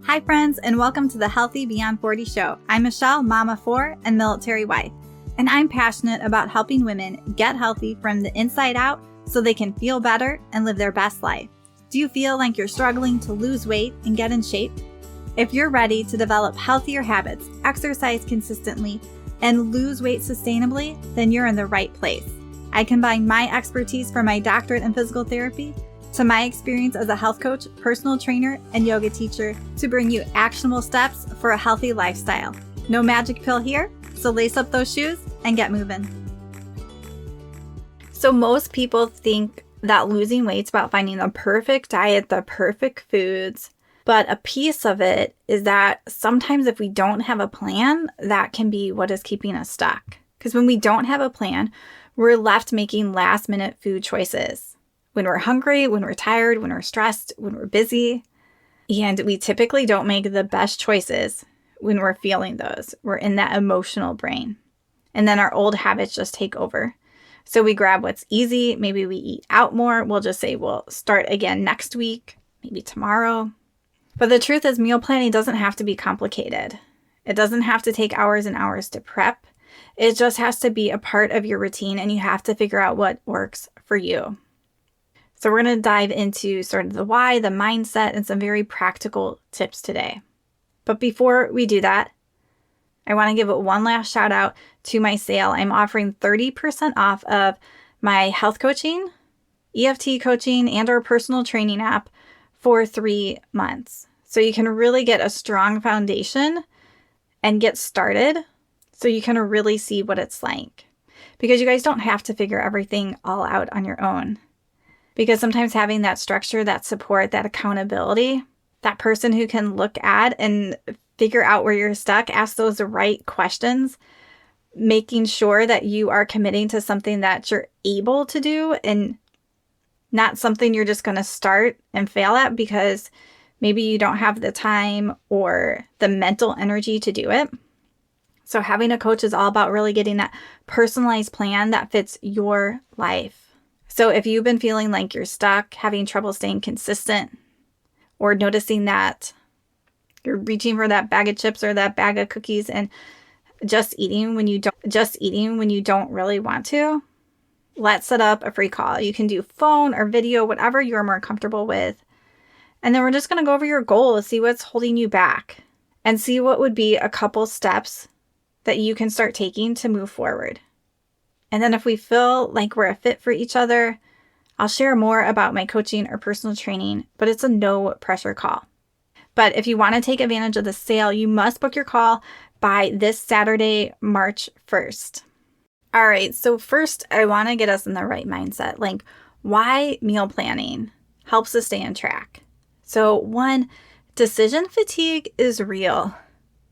Hi friends, and welcome to the Healthy Beyond 40 show. I'm Michele, mom of 4 and military wife, and I'm passionate about helping women get healthy from the inside out so they can feel better and live their best life. Do you feel like you're struggling to lose weight and get in shape? If you're ready to develop healthier habits, exercise consistently, and lose weight sustainably, then you're in the right place. I combine my expertise from my doctorate in physical therapy to my experience as a health coach, personal trainer, and yoga teacher to bring you actionable steps for a healthy lifestyle. No magic pill here, so lace up those shoes and get moving. So most people think that losing weight is about finding the perfect diet, the perfect foods, but a piece of it is that sometimes if we don't have a plan, that can be what is keeping us stuck. Because when we don't have a plan, we're left making last-minute food choices. When we're hungry, when we're tired, when we're stressed, when we're busy. And we typically don't make the best choices when we're feeling those. We're in that emotional brain. And then our old habits just take over. So we grab what's easy. Maybe we eat out more. We'll just say we'll start again next week, maybe tomorrow. But the truth is, meal planning doesn't have to be complicated. It doesn't have to take hours and hours to prep. It just has to be a part of your routine, and you have to figure out what works for you. So we're going to dive into sort of the why, the mindset, and some very practical tips today. But before we do that, I want to give one last shout out to my sale. I'm offering 30% off of my health coaching, EFT coaching, and our personal training app for 3 months. So you can really get a strong foundation and get started so you can really see what it's like. Because you guys don't have to figure everything all out on your own. Because sometimes having that structure, that support, that accountability, that person who can look at and figure out where you're stuck, ask those right questions, making sure that you are committing to something that you're able to do and not something you're just going to start and fail at because maybe you don't have the time or the mental energy to do it. So having a coach is all about really getting that personalized plan that fits your life. So if you've been feeling like you're stuck, having trouble staying consistent, or noticing that you're reaching for that bag of chips or that bag of cookies and just eating when you don't really want to, let's set up a free call. You can do phone or video, whatever you're more comfortable with. And then we're just going to go over your goals, see what's holding you back, and see what would be a couple steps that you can start taking to move forward. And then if we feel like we're a fit for each other, I'll share more about my coaching or personal training, but it's a no pressure call. But if you want to take advantage of the sale, you must book your call by this Saturday, March 1st. All right, so first I want to get us in the right mindset, like why meal planning helps us stay on track. So one, decision fatigue is real.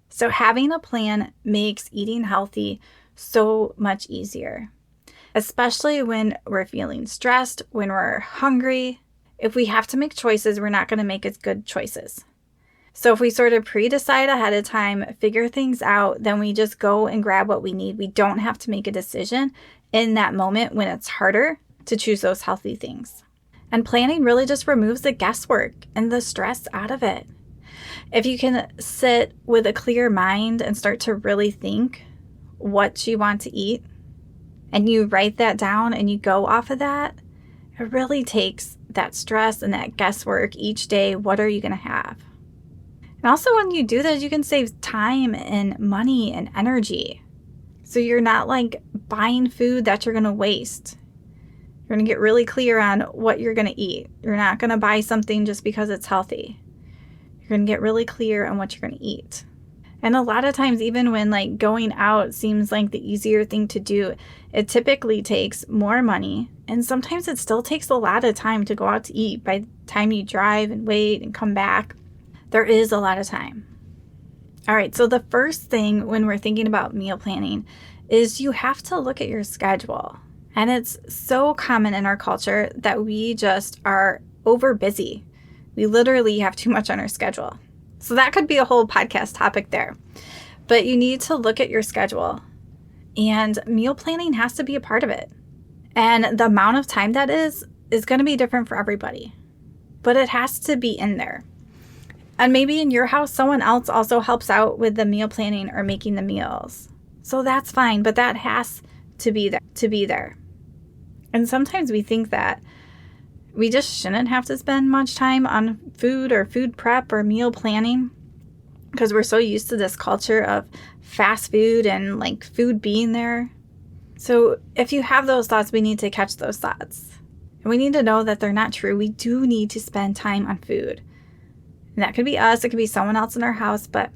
So having a plan makes eating healthy so much easier, especially when we're feeling stressed, when we're hungry. If we have to make choices, we're not going to make as good choices. So if we sort of pre-decide ahead of time, figure things out, then we just go and grab what we need. We don't have to make a decision in that moment when it's harder to choose those healthy things. And planning really just removes the guesswork and the stress out of it. If you can sit with a clear mind and start to really think what you want to eat, and you write that down and you go off of that, it really takes that stress and that guesswork each day. What are you going to have? And also when you do this, you can save time and money and energy. So you're not like buying food that you're going to waste. You're going to get really clear on what you're going to eat. You're not going to buy something just because it's healthy. You're going to get really clear on what you're going to eat. And a lot of times, even when like going out seems like the easier thing to do, it typically takes more money. And sometimes it still takes a lot of time to go out to eat. By the time you drive and wait and come back, there is a lot of time. All right, so the first thing when we're thinking about meal planning is you have to look at your schedule. And it's so common in our culture that we just are over busy. We literally have too much on our schedule. So that could be a whole podcast topic there. But you need to look at your schedule, and meal planning has to be a part of it. And the amount of time that is going to be different for everybody. But it has to be in there. And maybe in your house, someone else also helps out with the meal planning or making the meals. So that's fine, but that has to be there. And sometimes we think that we just shouldn't have to spend much time on food or food prep or meal planning because we're so used to this culture of fast food and like food being there. So if you have those thoughts, we need to catch those thoughts. And we need to know that they're not true. We do need to spend time on food. And that could be us, it could be someone else in our house, but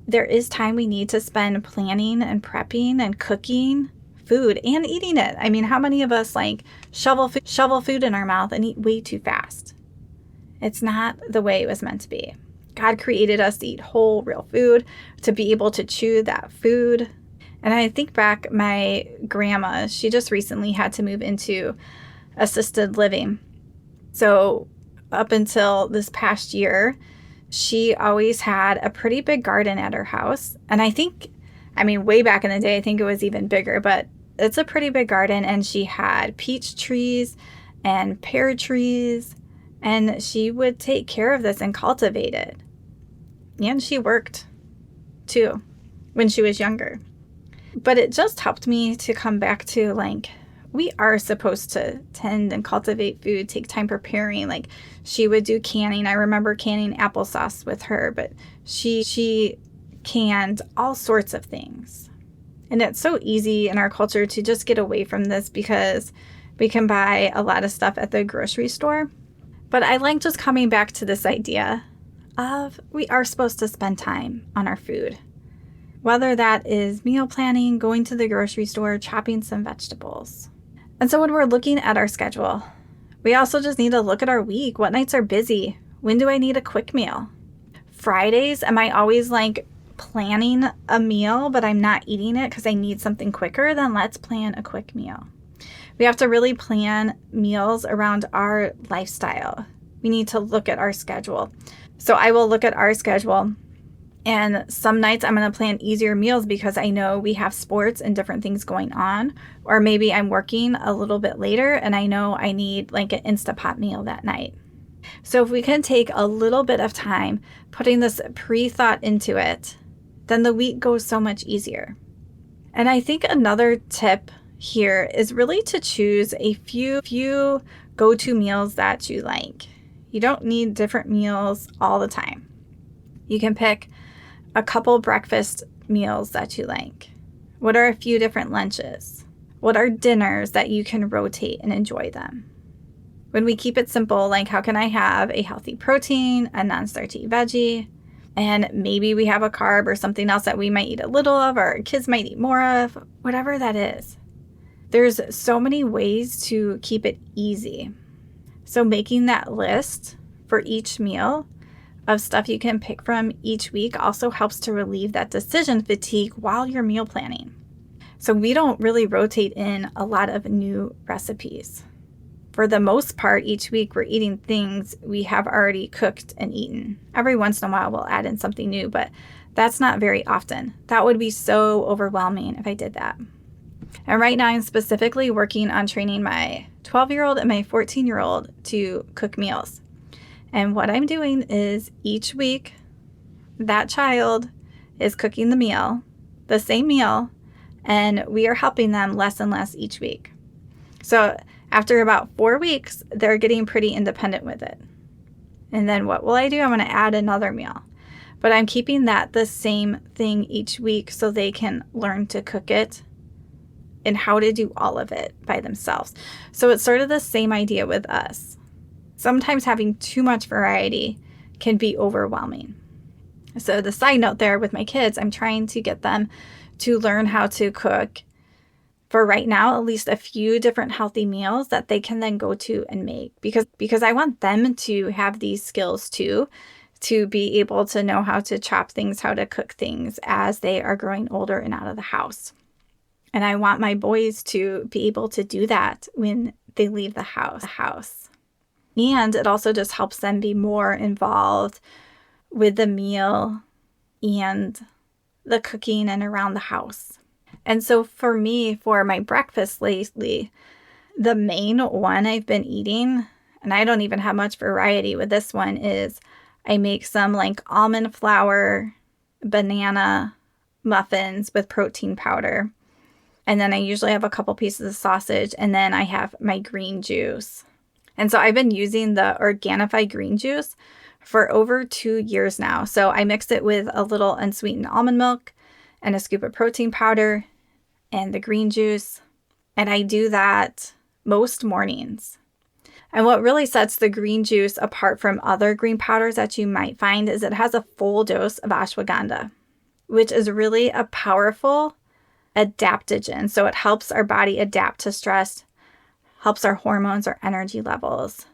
there is time we need to spend planning and prepping and cooking food and eating it. I mean, how many of us like shovel food in our mouth and eat way too fast? It's not the way it was meant to be. God created us to eat whole, real food, to be able to chew that food. And I think back, my grandma, she just recently had to move into assisted living. So up until this past year, she always had a pretty big garden at her house. And way back in the day, I think it was even bigger, but it's a pretty big garden. And she had peach trees and pear trees, and she would take care of this and cultivate it. And she worked too when she was younger. But it just helped me to come back to like, we are supposed to tend and cultivate food, take time preparing. Like she would do canning. I remember canning applesauce with her, but she canned all sorts of things. And it's so easy in our culture to just get away from this because we can buy a lot of stuff at the grocery store. But I like just coming back to this idea of we are supposed to spend time on our food. Whether that is meal planning, going to the grocery store, chopping some vegetables. And so when we're looking at our schedule, we also just need to look at our week. What nights are busy? When do I need a quick meal? Fridays, am I always like planning a meal, but I'm not eating it because I need something quicker? Then let's plan a quick meal. We have to really plan meals around our lifestyle. We need to look at our schedule. So I will look at our schedule, and some nights I'm going to plan easier meals because I know we have sports and different things going on. Or maybe I'm working a little bit later and I know I need like an Instapot meal that night. So if we can take a little bit of time putting this pre-thought into it, then the week goes so much easier. And I think another tip here is really to choose a few go-to meals that you like. You don't need different meals all the time. You can pick a couple breakfast meals that you like. What are a few different lunches? What are dinners that you can rotate and enjoy them? When we keep it simple, like how can I have a healthy protein, a non-starchy veggie, and maybe we have a carb or something else that we might eat a little of or our kids might eat more of, whatever that is. There's so many ways to keep it easy. So making that list for each meal of stuff you can pick from each week also helps to relieve that decision fatigue while you're meal planning. So we don't really rotate in a lot of new recipes. For the most part, each week we're eating things we have already cooked and eaten. Every once in a while we'll add in something new, but that's not very often. That would be so overwhelming if I did that. And right now I'm specifically working on training my 12-year-old and my 14-year-old to cook meals. And what I'm doing is each week, that child is cooking the same meal, and we are helping them less and less each week. So after about 4 weeks, they're getting pretty independent with it. And then what will I do? I'm going to add another meal. But I'm keeping that the same thing each week so they can learn to cook it and how to do all of it by themselves. So it's sort of the same idea with us. Sometimes having too much variety can be overwhelming. So the side note there with my kids, I'm trying to get them to learn how to cook for right now, at least a few different healthy meals that they can then go to and make because I want them to have these skills too, to be able to know how to chop things, how to cook things as they are growing older and out of the house. And I want my boys to be able to do that when they leave the house. And it also just helps them be more involved with the meal and the cooking and around the house. And so for me, for my breakfast lately, the main one I've been eating, and I don't even have much variety with this one, is I make some like almond flour, banana muffins with protein powder. And then I usually have a couple pieces of sausage, and then I have my green juice. And so I've been using the Organifi green juice for over 2 years now. So I mix it with a little unsweetened almond milk and a scoop of protein powder and the green juice. And I do that most mornings. And what really sets the green juice apart from other green powders that you might find is it has a full dose of ashwagandha, which is really a powerful adaptogen. So it helps our body adapt to stress, helps our hormones, our energy levels.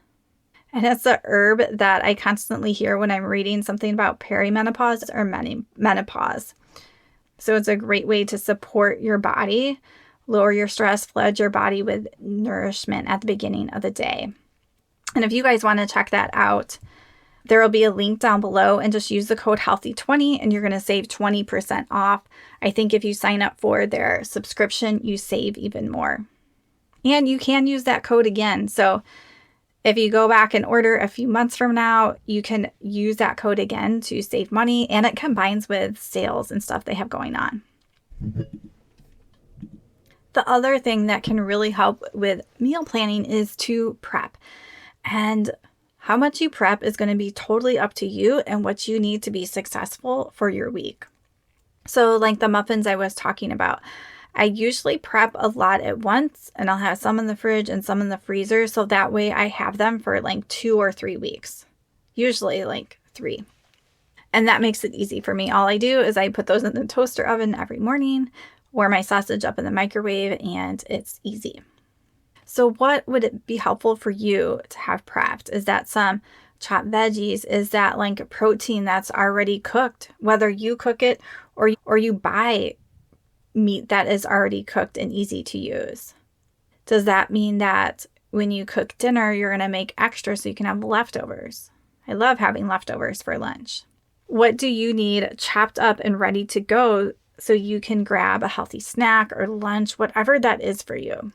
And it's a herb that I constantly hear when I'm reading something about perimenopause or menopause. So it's a great way to support your body, lower your stress, flood your body with nourishment at the beginning of the day. And if you guys want to check that out, there will be a link down below, and just use the code HEALTHY20 and you're going to save 20% off. I think if you sign up for their subscription, you save even more. And you can use that code again. So if you go back and order a few months from now, you can use that code again to save money, and it combines with sales and stuff they have going on. The other thing that can really help with meal planning is to prep. And how much you prep is going to be totally up to you and what you need to be successful for your week. So like the muffins I was talking about, I usually prep a lot at once, and I'll have some in the fridge and some in the freezer. So that way I have them for like 2 or 3 weeks, usually like 3. And that makes it easy for me. All I do is I put those in the toaster oven every morning, warm my sausage up in the microwave, and it's easy. So what would it be helpful for you to have prepped? Is that some chopped veggies? Is that like protein that's already cooked, whether you cook it or you buy meat that is already cooked and easy to use? Does that mean that when you cook dinner, you're going to make extra so you can have leftovers? I love having leftovers for lunch. What do you need chopped up and ready to go so you can grab a healthy snack or lunch, whatever that is for you?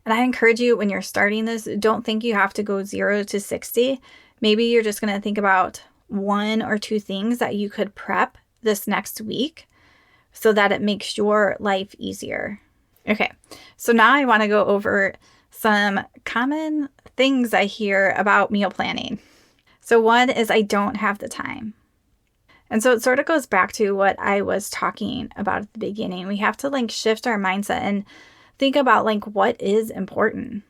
And I encourage you, when you're starting this, don't think you have to go 0 to 60. Maybe you're just going to think about 1 or 2 things that you could prep this next week so that it makes your life easier. Okay, so now I want to go over some common things I hear about meal planning. So one is I don't have the time. And so it sort of goes back to what I was talking about at the beginning. We have to like shift our mindset and think about like what is important.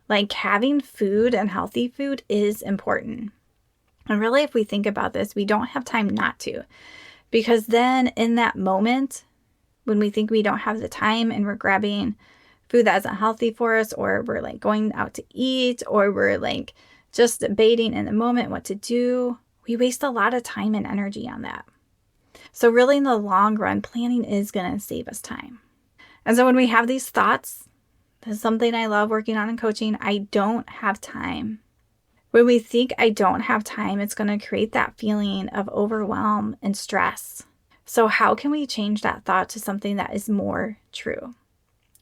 Like having food and healthy food is important. And really, if we think about this, we don't have time not to. Because then in that moment, when we think we don't have the time and we're grabbing food that isn't healthy for us, or we're like going out to eat, or we're like just debating in the moment what to do, we waste a lot of time and energy on that. So really in the long run, planning is going to save us time. And so when we have these thoughts, this is something I love working on in coaching, I don't have time. When we think I don't have time, it's going to create that feeling of overwhelm and stress. So how can we change that thought to something that is more true?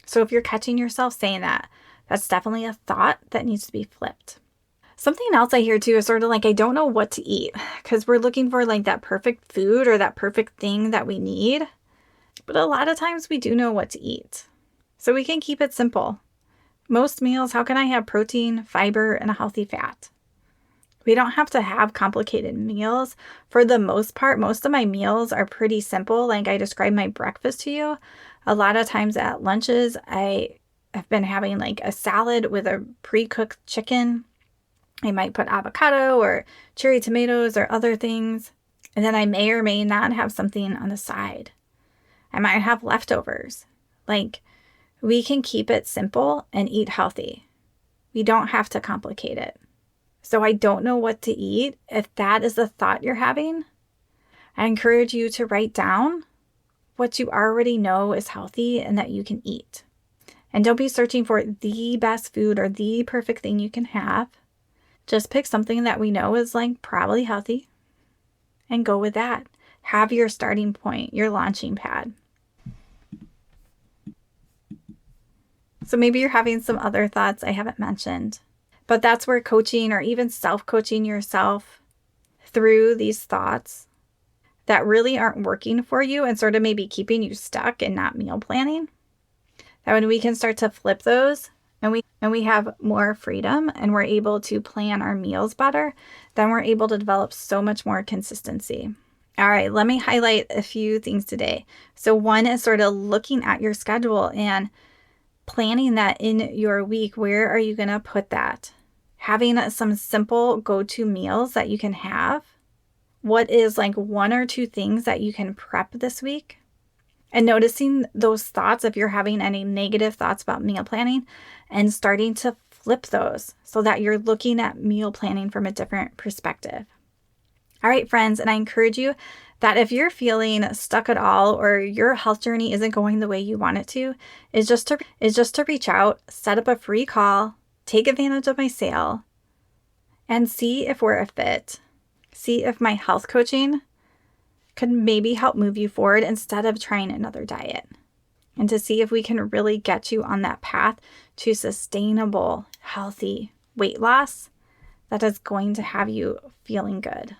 So if you're catching yourself saying that, that's definitely a thought that needs to be flipped. Something else I hear too is sort of like, I don't know what to eat, because we're looking for like that perfect food or that perfect thing that we need. But a lot of times we do know what to eat. So we can keep it simple. Most meals, how can I have protein, fiber, and a healthy fat? We don't have to have complicated meals. For the most part, most of my meals are pretty simple. Like I described my breakfast to you. A lot of times at lunches, I have been having like a salad with a pre-cooked chicken. I might put avocado or cherry tomatoes or other things. And then I may or may not have something on the side. I might have leftovers. Like, we can keep it simple and eat healthy. We don't have to complicate it. So I don't know what to eat. If that is the thought you're having, I encourage you to write down what you already know is healthy and that you can eat. And don't be searching for the best food or the perfect thing you can have. Just pick something that we know is like probably healthy and go with that. Have your starting point, your launching pad. So maybe you're having some other thoughts I haven't mentioned, but that's where coaching or even self-coaching yourself through these thoughts that really aren't working for you and sort of maybe keeping you stuck and not meal planning. That when we can start to flip those and we have more freedom and we're able to plan our meals better, then we're able to develop so much more consistency. All right, let me highlight a few things today. So one is sort of looking at your schedule and planning that in your week. Where are you going to put that? Having some simple go-to meals that you can have. What is like 1 or 2 things that you can prep this week? And noticing those thoughts, if you're having any negative thoughts about meal planning, and starting to flip those so that you're looking at meal planning from a different perspective. All right, friends, and I encourage you that if you're feeling stuck at all or your health journey isn't going the way you want it to, is just to reach out, set up a free call, take advantage of my sale, and see if we're a fit. See if my health coaching could maybe help move you forward instead of trying another diet. And to see if we can really get you on that path to sustainable, healthy weight loss that is going to have you feeling good.